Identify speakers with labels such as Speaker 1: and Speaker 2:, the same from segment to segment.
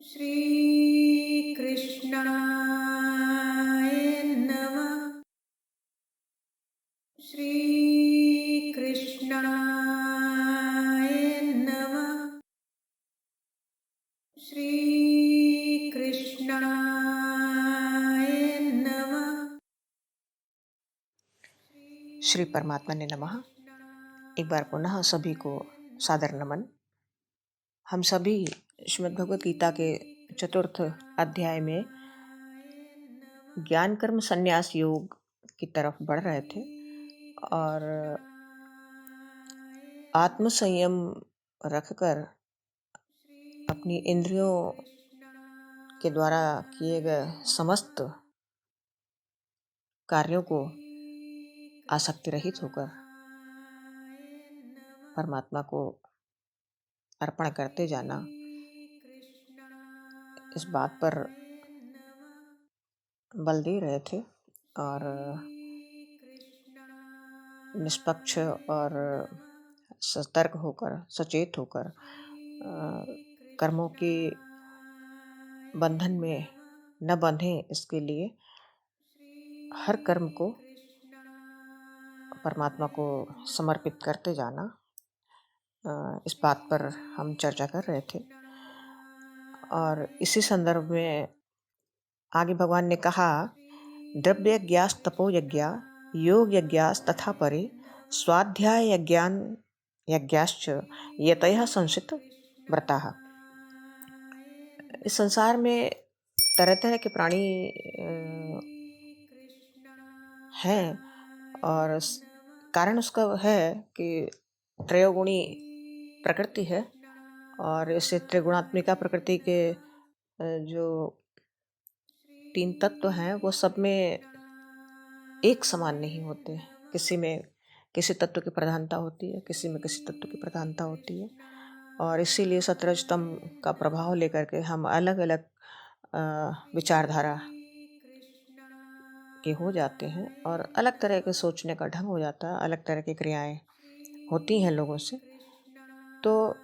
Speaker 1: श्री कृष्णाय नमः। श्री कृष्णाय नमः। श्री कृष्णाय नमः।
Speaker 2: श्री परमात्मा ने नमः। एक बार पुनः सभी को सादर नमन। हम सभी श्रीमद् भगवत गीता के चतुर्थ अध्याय में ज्ञान कर्म संन्यास योग की तरफ बढ़ रहे थे और आत्म संयम रखकर अपनी इंद्रियों के द्वारा किए गए समस्त कार्यों को आसक्ति रहित होकर परमात्मा को अर्पण करते जाना, इस बात पर बल दे रहे थे और निष्पक्ष और सतर्क होकर, सचेत होकर कर्मों के बंधन में न बंधे, इसके लिए हर कर्म को परमात्मा को समर्पित करते जाना, इस बात पर हम चर्चा कर रहे थे। और इसी संदर्भ में आगे भगवान ने कहा, द्रव्य यज्ञास तपो यज्ञा योग यज्ञास तथा परे स्वाध्याय यज्ञान यज्ञाश्च यतयः संसित व्रताः। इस संसार में तरह तरह के प्राणी हैं और कारण उसका है कि त्रयोगुणी प्रकृति है और इससे त्रिगुणात्मिका प्रकृति के जो तीन तत्व हैं वो सब में एक समान नहीं होते। किसी में किसी तत्व की प्रधानता होती है, किसी में किसी तत्व की प्रधानता होती है और इसीलिए सतरजतम का प्रभाव लेकर के हम अलग अलग विचारधारा के हो जाते हैं और अलग तरह के सोचने का ढंग हो जाता है, अलग तरह की क्रियाएं होती हैं लोगों से। तो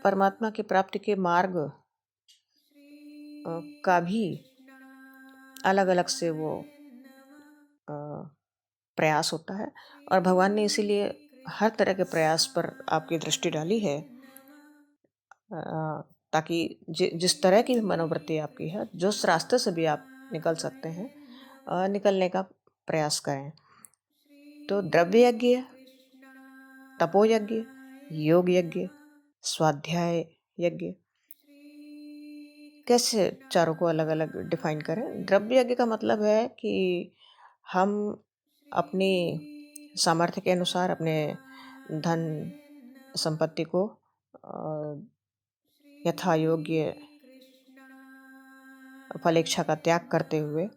Speaker 2: परमात्मा की प्राप्ति के मार्ग का भी अलग अलग से वो प्रयास होता है और भगवान ने इसीलिए हर तरह के प्रयास पर आपकी दृष्टि डाली है, ताकि जिस तरह की भी मनोवृत्ति आपकी है, जिस रास्ते से भी आप निकल सकते हैं, निकलने का प्रयास करें। तो द्रव्य यज्ञ, तपो यज्ञ, योग यज्ञ, स्वाध्याय यज्ञ, कैसे चारों को अलग अलग डिफाइन करें। द्रव्य यज्ञ का मतलब है कि हम अपनी सामर्थ्य के अनुसार अपने धन संपत्ति को यथा योग्य फलेच्छा का त्याग करते हुए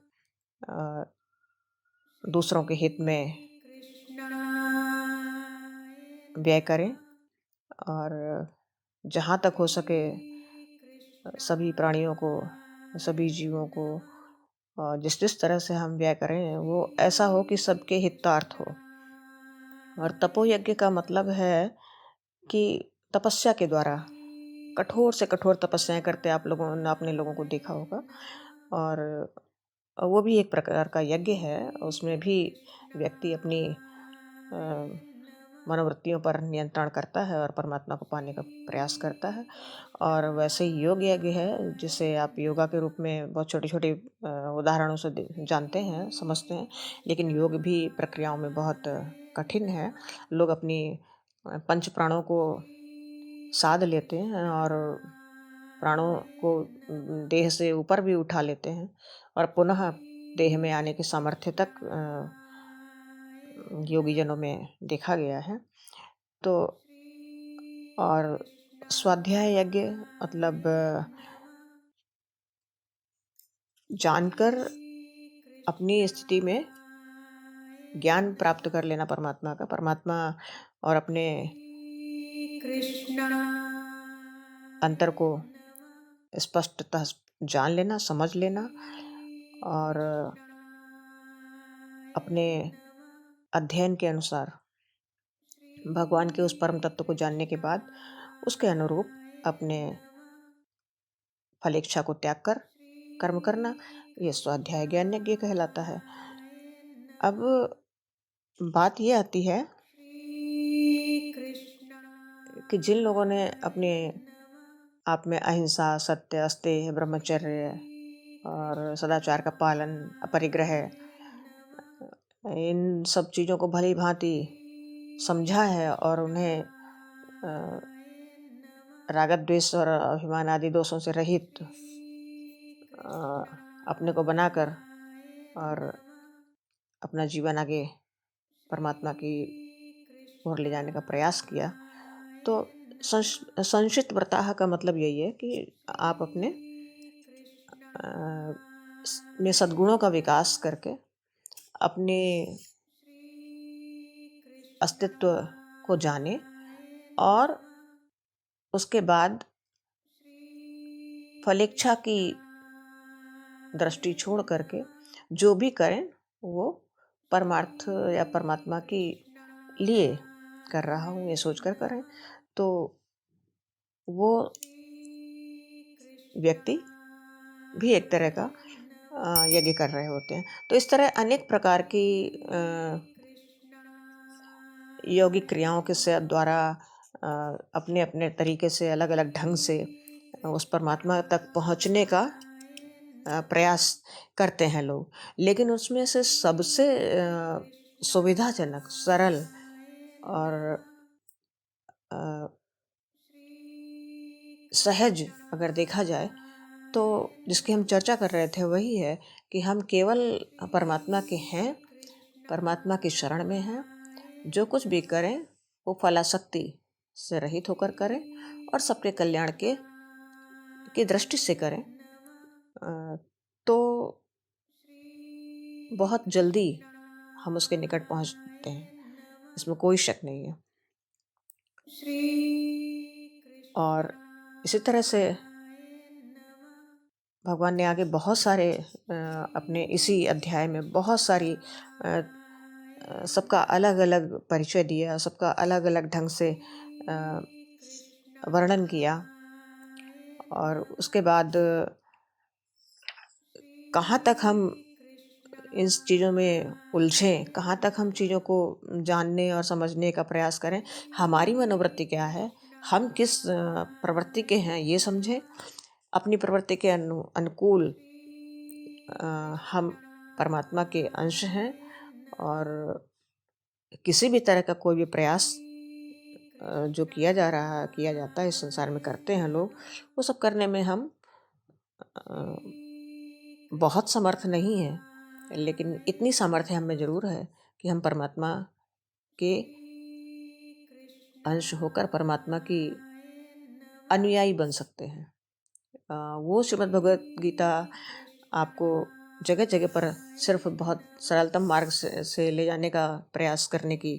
Speaker 2: दूसरों के हित में व्यय करें और जहाँ तक हो सके सभी प्राणियों को, सभी जीवों को जिस जिस तरह से हम व्यय करें वो ऐसा हो कि सबके हितार्थ हो। और तपो यज्ञ का मतलब है कि तपस्या के द्वारा कठोर से कठोर तपस्याएं करते आप लोगों ने अपने लोगों को देखा होगा और वो भी एक प्रकार का यज्ञ है। उसमें भी व्यक्ति अपनी मनोवृत्तियों पर नियंत्रण करता है और परमात्मा को पाने का प्रयास करता है। और वैसे ही योग यज्ञ है, जिसे आप योगा के रूप में बहुत छोटे छोटे उदाहरणों से जानते हैं, समझते हैं, लेकिन योग भी प्रक्रियाओं में बहुत कठिन है। लोग अपनी पंच प्राणों को साध लेते हैं और प्राणों को देह से ऊपर भी उठा लेते हैं और पुनः देह में आने की सामर्थ्य तक योगी जनों में देखा गया है। तो और स्वाध्याय यज्ञ मतलब जानकर अपनी स्थिति में ज्ञान प्राप्त कर लेना परमात्मा का, परमात्मा और अपने अंतर को स्पष्टतः जान लेना, समझ लेना और अपने अध्ययन के अनुसार भगवान के उस परम तत्व को जानने के बाद उसके अनुरूप अपने फलेच्छा को त्याग कर कर्म करना, ये स्वाध्याय ज्ञान यज्ञ कहलाता है। अब बात ये आती है
Speaker 1: श्री कृष्ण
Speaker 2: कि जिन लोगों ने अपने आप में अहिंसा, सत्य, अस्तेय, ब्रह्मचर्य और सदाचार का पालन, अपरिग्रह, इन सब चीज़ों को भली-भाँति समझा है और उन्हें राग, द्वेष और अभिमान आदि दोषों से रहित अपने को बनाकर और अपना जीवन आगे परमात्मा की ओर ले जाने का प्रयास किया, तो संशित व्रताः का मतलब यही है कि आप अपने में सद्गुणों का विकास करके अपने अस्तित्व को जाने और उसके बाद फलेच्छा की दृष्टि छोड़ करके जो भी करें वो परमार्थ या परमात्मा के लिए कर रहा हूँ ये सोचकर करें, तो वो व्यक्ति भी एक तरह का यज्ञ कर रहे होते हैं। तो इस तरह अनेक प्रकार की यौगिक क्रियाओं के से द्वारा अपने अपने तरीके से अलग अलग ढंग से उस परमात्मा तक पहुँचने का प्रयास करते हैं लोग। लेकिन उसमें से सबसे सुविधाजनक, सरल और सहज अगर देखा जाए तो जिसकी हम चर्चा कर रहे थे वही है कि हम केवल परमात्मा के हैं, परमात्मा की शरण में हैं। जो कुछ भी करें वो फलासक्ति से रहित होकर करें और सबके कल्याण की दृष्टि से करें, तो बहुत जल्दी हम उसके निकट पहुंचते हैं, इसमें कोई शक नहीं है। और इसी तरह से भगवान ने आगे बहुत सारे अपने इसी अध्याय में बहुत सारी सबका अलग अलग परिचय दिया, सबका अलग अलग ढंग से वर्णन किया और उसके बाद कहाँ तक हम इन चीज़ों में उलझें, कहाँ तक हम चीज़ों को जानने और समझने का प्रयास करें, हमारी मनोवृत्ति क्या है, हम किस प्रवृत्ति के हैं ये समझें, अपनी प्रवृत्ति के अनुकूल हम परमात्मा के अंश हैं और किसी भी तरह का कोई भी प्रयास जो किया जाता है इस संसार में करते हैं लोग, वो सब करने में हम बहुत समर्थ नहीं है, लेकिन इतनी सामर्थ्य हम में जरूर है कि हम परमात्मा के अंश होकर परमात्मा की अनुयायी बन सकते हैं। वो श्रीमद् भगवत गीता आपको जगह जगह पर सिर्फ बहुत सरलतम मार्ग से ले जाने का प्रयास करने की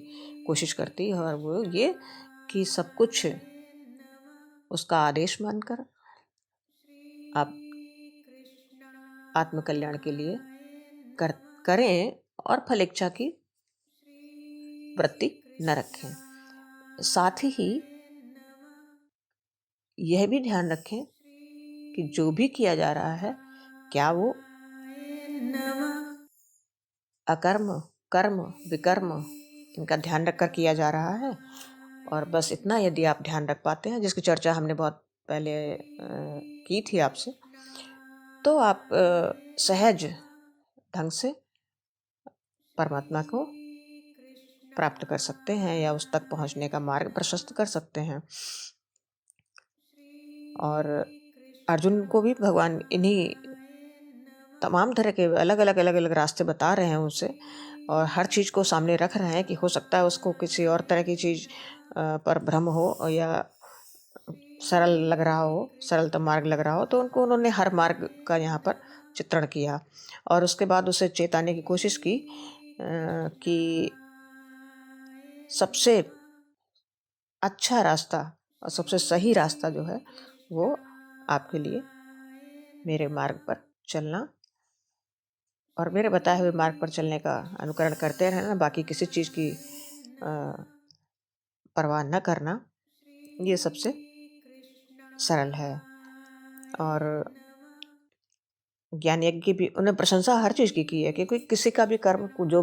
Speaker 2: कोशिश करती है, और वो ये कि सब कुछ उसका आदेश मानकर आप आत्मकल्याण के लिए करें और फलेच्छा की वृत्ति न रखें। साथ ही यह भी ध्यान रखें कि जो भी किया जा रहा है क्या वो अकर्म, कर्म, विकर्म इनका ध्यान रखकर किया जा रहा है। और बस इतना यदि आप ध्यान रख पाते हैं, जिसकी चर्चा हमने बहुत पहले की थी आपसे, तो आप सहज ढंग से परमात्मा को प्राप्त कर सकते हैं या उस तक पहुंचने का मार्ग प्रशस्त कर सकते हैं। और अर्जुन को भी भगवान इन्हीं तमाम तरह के अलग अलग रास्ते बता रहे हैं उसे, और हर चीज़ को सामने रख रहे हैं कि हो सकता है उसको किसी और तरह की चीज़ पर भ्रम हो या सरल लग रहा हो, सरलतम मार्ग लग रहा हो, तो उन्होंने हर मार्ग का यहाँ पर चित्रण किया और उसके बाद उसे चेताने की कोशिश की कि सबसे अच्छा रास्ता और सबसे सही रास्ता जो है वो आपके लिए मेरे मार्ग पर चलना और मेरे बताए हुए मार्ग पर चलने का अनुकरण करते रहना, बाकी किसी चीज़ की परवाह न करना, ये सबसे सरल है। और ज्ञान यज्ञ की भी उन्होंने प्रशंसा हर चीज़ की है, क्योंकि किसी का भी कर्म जो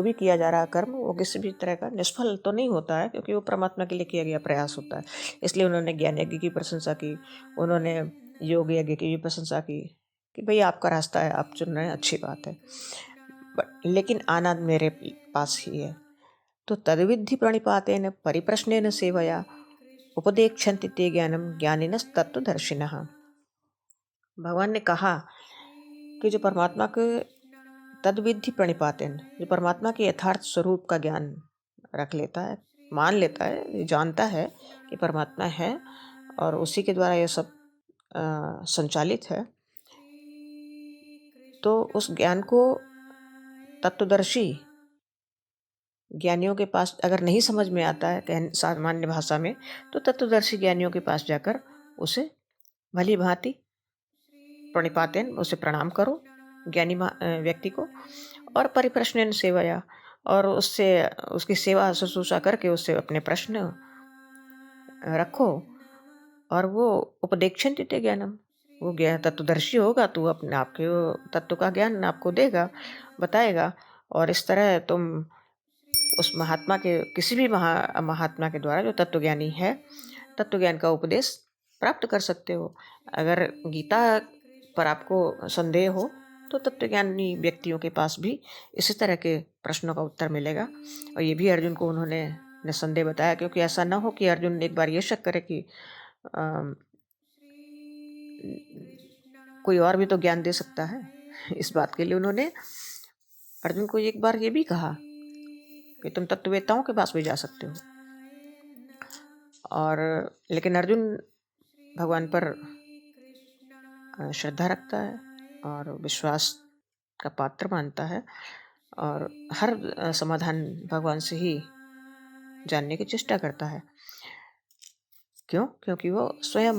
Speaker 2: भी किया जा रहा है कर्म, वो किसी भी तरह का निष्फल तो नहीं होता है, क्योंकि वो परमात्मा के लिए किया गया प्रयास होता है। इसलिए उन्होंने ज्ञान यज्ञ की प्रशंसा की, उन्होंने योग यज्ञ की भी प्रशंसा की कि भाई आपका रास्ता है, आप चुन रहे हैं, अच्छी बात है। बट लेकिन आनंद मेरे पास ही है। तो तद्विद्धि प्रणिपातेन परिप्रश्नेन सेवया उपदेक्षन्ति ते ज्ञानम ज्ञानिनस्तत्त्वदर्शिनः। भगवान ने कहा कि जो परमात्मा के तद्विधि प्रणिपातेन, जो परमात्मा के यथार्थ स्वरूप का ज्ञान रख लेता है, मान लेता है, जानता है कि परमात्मा है और उसी के द्वारा यह सब संचालित है, तो उस ज्ञान को तत्वदर्शी ज्ञानियों के पास अगर नहीं समझ में आता है सामान्य भाषा में, तो तत्वदर्शी ज्ञानियों के पास जाकर उसे भली भांति प्रणिपातेन, उसे प्रणाम करो ज्ञानी व्यक्ति को, और परिप्रश्नेन सेवया, और उससे उसकी सेवा शुश्रूषा करके उससे अपने प्रश्न रखो, और वो उपदेक्षन्ति ते ज्ञानम, वो ज्ञान तत्वदर्शी होगा, तो अपने आपके वो तत्व का ज्ञान आपको देगा, बताएगा। और इस तरह तुम उस महात्मा के किसी भी महात्मा के द्वारा जो तत्वज्ञानी है, तत्वज्ञान का उपदेश प्राप्त कर सकते हो। अगर गीता पर आपको संदेह हो, तो तत्वज्ञानी व्यक्तियों के पास भी इसी तरह के प्रश्नों का उत्तर मिलेगा। और ये भी अर्जुन को उन्होंने निसंदेह बताया, क्योंकि ऐसा न हो कि अर्जुन एक बार ये शक करे कि कोई और भी तो ज्ञान दे सकता है। इस बात के लिए उन्होंने अर्जुन को एक बार ये भी कहा कि तुम तत्ववेत्ताओं के पास भी जा सकते हो। और लेकिन अर्जुन भगवान पर श्रद्धा रखता है और विश्वास का पात्र मानता है, और हर समाधान भगवान से ही जानने की चेष्टा करता है। क्यों? क्योंकि वो स्वयं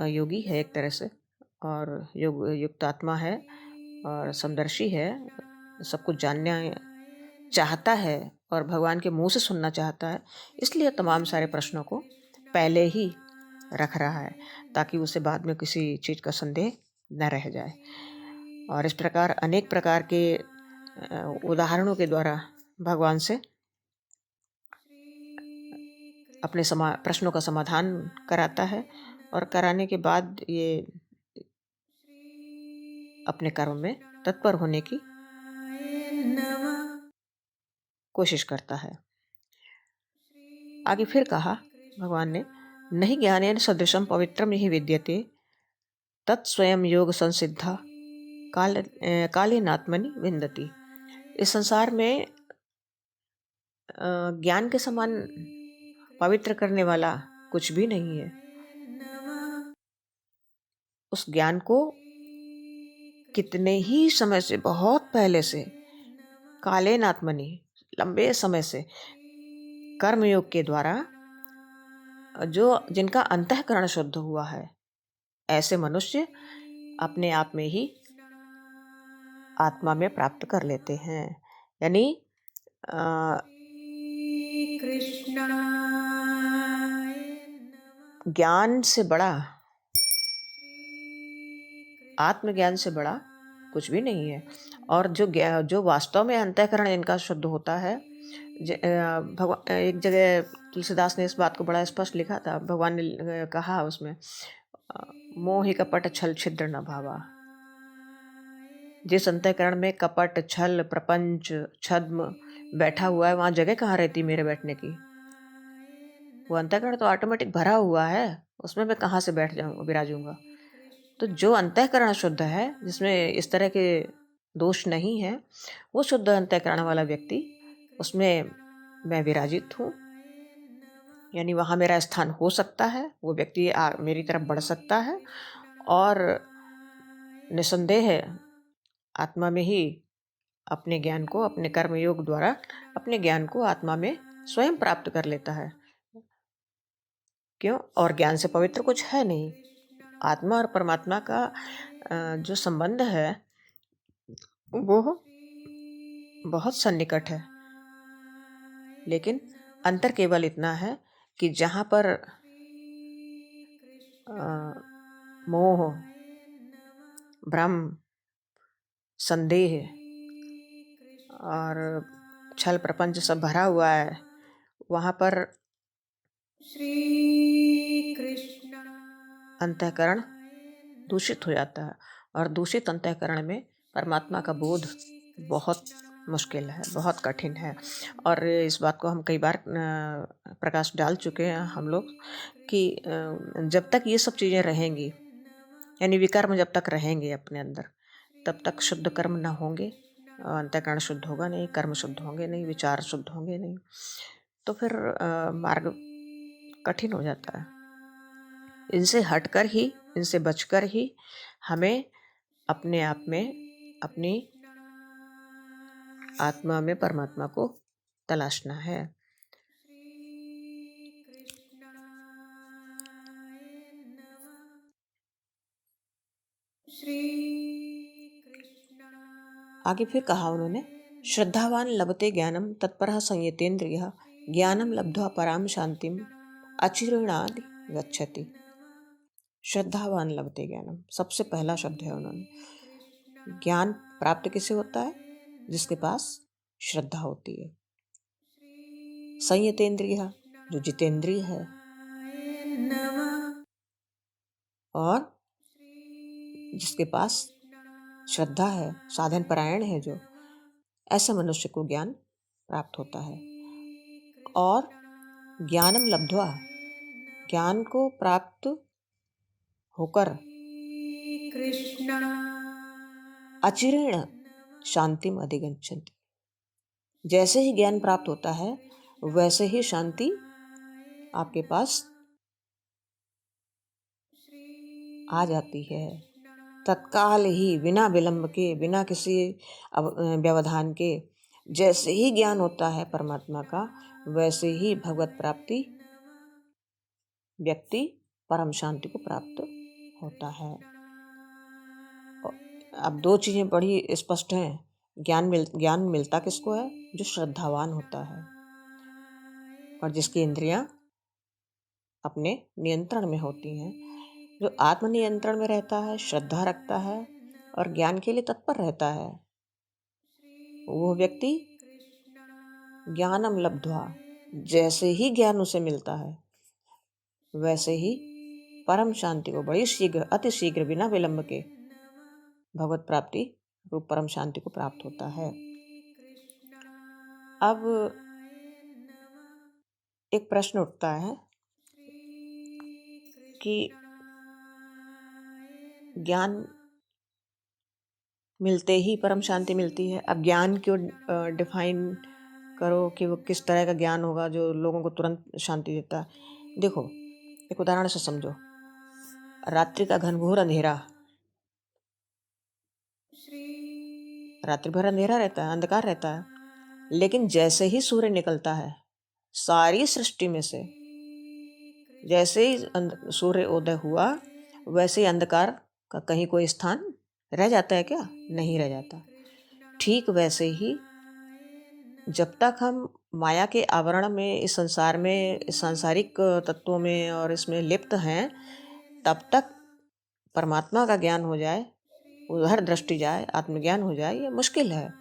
Speaker 2: योगी है एक तरह से, और युक्त आत्मा है और समदर्शी है, सब कुछ जानना चाहता है और भगवान के मुंह से सुनना चाहता है। इसलिए तमाम सारे प्रश्नों को पहले ही रख रहा है, ताकि उसे बाद में किसी चीज़ का संदेह न रह जाए। और इस प्रकार अनेक प्रकार के उदाहरणों के द्वारा भगवान से अपने प्रश्नों का समाधान कराता है, और कराने के बाद ये अपने कर्म में तत्पर होने की कोशिश करता है। आगे फिर कहा भगवान ने, नहीं ज्ञानेन सदृशम पवित्रम ही विद्यते तत्स्वयं योग संसिद्धा कालेनात्मनि विन्दति। इस संसार में ज्ञान के समान पवित्र करने वाला कुछ भी नहीं है। उस ज्ञान को कितने ही समय से, बहुत पहले से, कालेनात्मनि, लंबे समय से, कर्मयोग के द्वारा जिनका अंतःकरण शुद्ध हुआ है, ऐसे मनुष्य अपने आप में ही आत्मा में प्राप्त कर लेते हैं। यानी ज्ञान से बड़ा, आत्मज्ञान से बड़ा कुछ भी नहीं है। और जो वास्तव में अंतःकरण इनका शुद्ध होता है, भगवान एक जगह तुलसीदास ने इस बात को बड़ा स्पष्ट लिखा था। भगवान ने कहा उसमें, मोहि कपट छल छिद्र न भावा। जिस अंतःकरण में कपट, छल, प्रपंच, छद्म बैठा हुआ है, वहां जगह कहाँ रहती मेरे बैठने की? वो अंतःकरण तो ऑटोमेटिक भरा हुआ है, उसमें मैं कहाँ से बैठ जाऊंगा, विराजूंगा? तो जो अंतःकरण शुद्ध है, जिसमें इस तरह के दोष नहीं है, वो शुद्ध अंतःकरण वाला व्यक्ति, उसमें मैं विराजित हूँ। यानी वहाँ मेरा स्थान हो सकता है, वो व्यक्ति मेरी तरफ बढ़ सकता है, और निसंदेह आत्मा में ही अपने ज्ञान को, अपने कर्मयोग द्वारा अपने ज्ञान को आत्मा में स्वयं प्राप्त कर लेता है। क्यों? और ज्ञान से पवित्र कुछ है नहीं। आत्मा और परमात्मा का जो संबंध है वो बहुत सन्निकट है, लेकिन अंतर केवल इतना है कि जहाँ पर मोह, भ्रम, संदेह और छल प्रपंच सब भरा हुआ है, वहाँ पर
Speaker 1: श्री कृष्ण
Speaker 2: अंतःकरण दूषित हो जाता है। और दूषित अंतःकरण में परमात्मा का बोध बहुत मुश्किल है, बहुत कठिन है। और इस बात को हम कई बार प्रकाश डाल चुके हैं हम लोग कि जब तक ये सब चीज़ें रहेंगी, यानी विकर्म जब तक रहेंगे अपने अंदर, तब तक शुद्ध कर्म ना होंगे, अंतःकरण शुद्ध होगा नहीं, कर्म शुद्ध होंगे नहीं, विचार शुद्ध होंगे नहीं, तो फिर मार्ग कठिन हो जाता है। इनसे हटकर ही, इनसे बचकर ही हमें अपने आप में, अपनी आत्मा में परमात्मा को तलाशना है। आगे फिर कहा उन्होंने, श्रद्धावान लभते ज्ञानम तत्परः संयतेन्द्रियः ज्ञानम लब्ध्वा पराम शांतिम अचिरेणादि गच्छति। श्रद्धावान लभते ज्ञानम, सबसे पहला शब्द है उन्होंने। ज्ञान प्राप्त किसे होता है? जिसके पास श्रद्धा होती है। संयतेन्द्रिय, जो जितेंद्रिय है, और जिसके पास श्रद्धा है, साधन परायण है, जो ऐसे मनुष्य को ज्ञान प्राप्त होता है। और ज्ञानम लब्ध्वा, ज्ञान को प्राप्त होकर अचिरेण शांतिम अधिगच्छन्ति, जैसे ही ज्ञान प्राप्त होता है वैसे ही शांति आपके पास आ जाती है। तत्काल ही, बिना विलंब के, बिना किसी व्यवधान के, जैसे ही ज्ञान होता है परमात्मा का, वैसे ही भगवत प्राप्ति, व्यक्ति परम शांति को प्राप्त होता है। अब दो चीजें बड़ी स्पष्ट हैं। ज्ञान मिलता किसको है? जो श्रद्धावान होता है और जिसकी इंद्रियां अपने नियंत्रण में होती हैं। जो आत्मनियंत्रण में रहता है, श्रद्धा रखता है और ज्ञान के लिए तत्पर रहता है, वो व्यक्ति ज्ञानम लब्ध्वा, जैसे ही ज्ञान उसे मिलता है वैसे ही परम शांति को बड़ी शीघ्र, अति शीघ्र, बिना विलंब के भगवत प्राप्ति रूप परम शांति को प्राप्त होता है। अब एक प्रश्न उठता है कि ज्ञान मिलते ही परम शांति मिलती है। अब ज्ञान क्यों डिफाइन करो कि वो किस तरह का ज्ञान होगा जो लोगों को तुरंत शांति देता है। देखो, एक उदाहरण से समझो। रात्रि का घनघोर अंधेरा, रात्रि भर अंधेरा रहता है, अंधकार रहता है, लेकिन जैसे ही सूर्य निकलता है, सारी सृष्टि में से जैसे ही सूर्य उदय हुआ, वैसे ही अंधकार का कहीं कोई स्थान रह जाता है क्या? नहीं रह जाता। ठीक वैसे ही जब तक हम माया के आवरण में, इस संसार में, इस सांसारिक तत्वों में और इसमें लिप्त हैं, तब तक परमात्मा का ज्ञान हो जाए, उधर दृष्टि जाए, आत्मज्ञान हो जाए, ये मुश्किल है।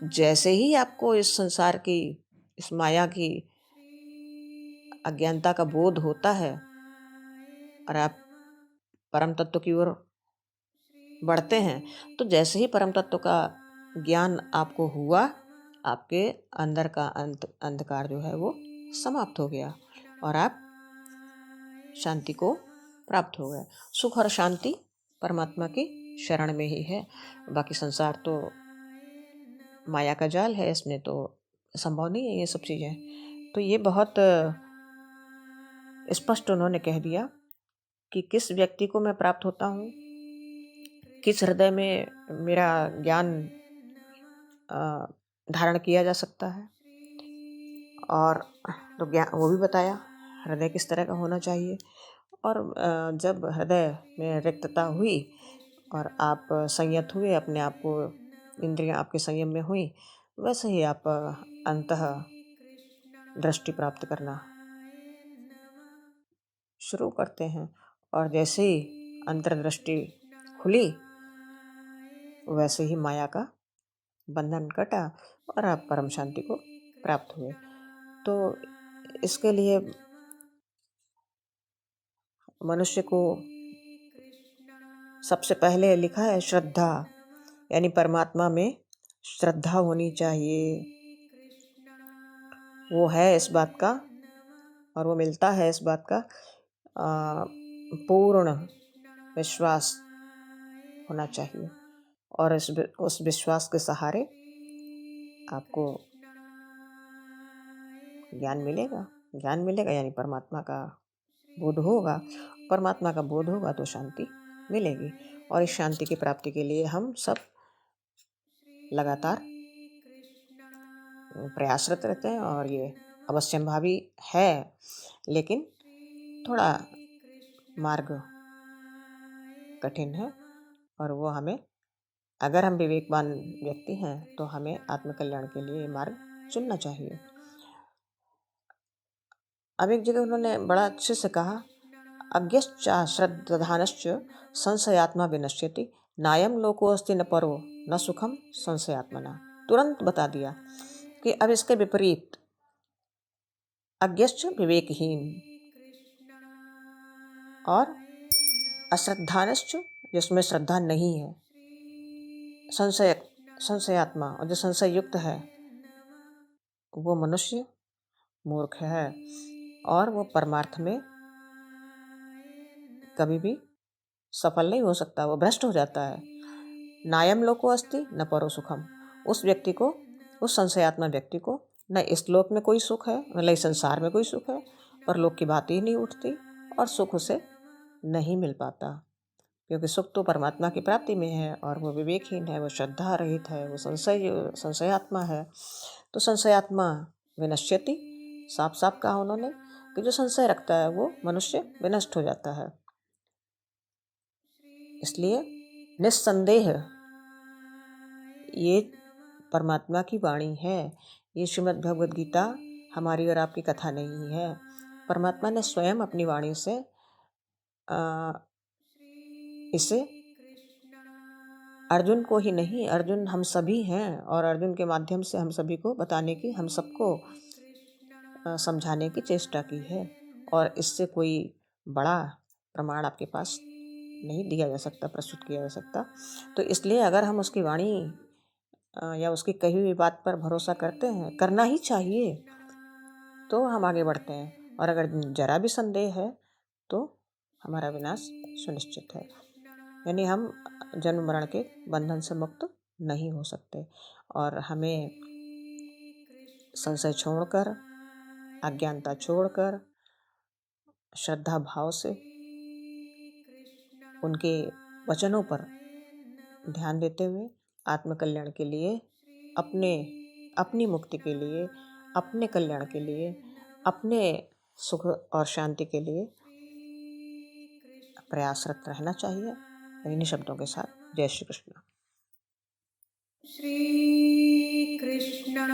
Speaker 2: जैसे ही आपको इस संसार की, इस माया की अज्ञानता का बोध होता है और आप परम तत्व की ओर बढ़ते हैं, तो जैसे ही परम तत्व का ज्ञान आपको हुआ, आपके अंदर का अंधकार जो है वो समाप्त हो गया और आप शांति को प्राप्त हो गए। सुख और शांति परमात्मा की शरण में ही है। बाकी संसार तो माया का जाल है, इसमें तो संभव नहीं है ये सब चीज़ें। तो ये बहुत स्पष्ट उन्होंने कह दिया कि किस व्यक्ति को मैं प्राप्त होता हूँ, किस हृदय में मेरा ज्ञान धारण किया जा सकता है, और तो ज्ञान वो भी बताया हृदय किस तरह का होना चाहिए। और जब हृदय में रिक्तता हुई और आप संयत हुए, अपने आप को, इंद्रियां आपके संयम में हुई, वैसे ही आप अंतः दृष्टि प्राप्त करना शुरू करते हैं और जैसे ही अंतर्दृष्टि खुली वैसे ही माया का बंधन कटा और आप परम शांति को प्राप्त हुए। तो इसके लिए मनुष्य को सबसे पहले लिखा है श्रद्धा, यानी परमात्मा में श्रद्धा होनी चाहिए। वो है इस बात का और वो मिलता है इस बात का पूर्ण विश्वास होना चाहिए और उस विश्वास के सहारे आपको ज्ञान मिलेगा यानी परमात्मा का बोध होगा। परमात्मा का बोध होगा तो शांति मिलेगी और इस शांति की प्राप्ति के लिए हम सब लगातार प्रयासरत रहते हैं और ये अवश्यंभावी है, लेकिन थोड़ा मार्ग कठिन है और वो हमें, अगर हम विवेकवान व्यक्ति हैं तो हमें आत्मकल्याण के लिए ये मार्ग चुनना चाहिए। अब एक जगह उन्होंने बड़ा अच्छे से कहा, अज्ञश्च श्रद्धानश्च संशयात्मा विनश्यति नायम लोको अस्ति न परो न सुखम संशयात्मना। तुरंत बता दिया कि अब इसके विपरीत अज्ञश्च विवेकहीन और अश्रद्धानश्च जिसमें श्रद्धा नहीं है, संशयात्मा और जो संशय युक्त है वो मनुष्य मूर्ख है और वो परमार्थ में कभी भी सफल नहीं हो सकता, वो भ्रष्ट हो जाता है। नायम लोको अस्ति न परो सुखम, उस व्यक्ति को, उस संशयात्मा व्यक्ति को न इस लोक में कोई सुख है, मतलब इस संसार में कोई सुख है, पर लोक की बात ही नहीं उठती और सुख उसे नहीं मिल पाता, क्योंकि सुख तो परमात्मा की प्राप्ति में है और वो विवेकहीन है, वो श्रद्धा रहित है, वो संशयात्मा है। तो संशयात्मा विनश्यति, साफ साफ कहा उन्होंने कि जो संशय रखता है वो मनुष्य विनष्ट हो जाता है। इसलिए निस्संदेह ये परमात्मा की वाणी है, ये श्रीमद् भगवद गीता हमारी और आपकी कथा नहीं है। परमात्मा ने स्वयं अपनी वाणी से इसे अर्जुन को ही नहीं, अर्जुन हम सभी हैं और अर्जुन के माध्यम से हम सभी को बताने की, हम सबको समझाने की चेष्टा की है और इससे कोई बड़ा प्रमाण आपके पास नहीं दिया जा सकता, प्रस्तुत किया जा सकता। तो इसलिए अगर हम उसकी वाणी या उसकी कही हुई बात पर भरोसा करते हैं, करना ही चाहिए, तो हम आगे बढ़ते हैं और अगर जरा भी संदेह है तो हमारा विनाश सुनिश्चित है, यानी हम जन्म मरण के बंधन से मुक्त नहीं हो सकते। और हमें संशय छोड़कर, अज्ञानता छोड़कर, श्रद्धा भाव से उनके वचनों पर ध्यान देते हुए आत्मकल्याण के लिए, अपनी मुक्ति के लिए, अपने कल्याण के लिए, अपने सुख और शांति के लिए प्रयासरत रहना चाहिए। इन्हीं शब्दों के साथ जय श्री कृष्ण।
Speaker 1: श्री कृष्ण।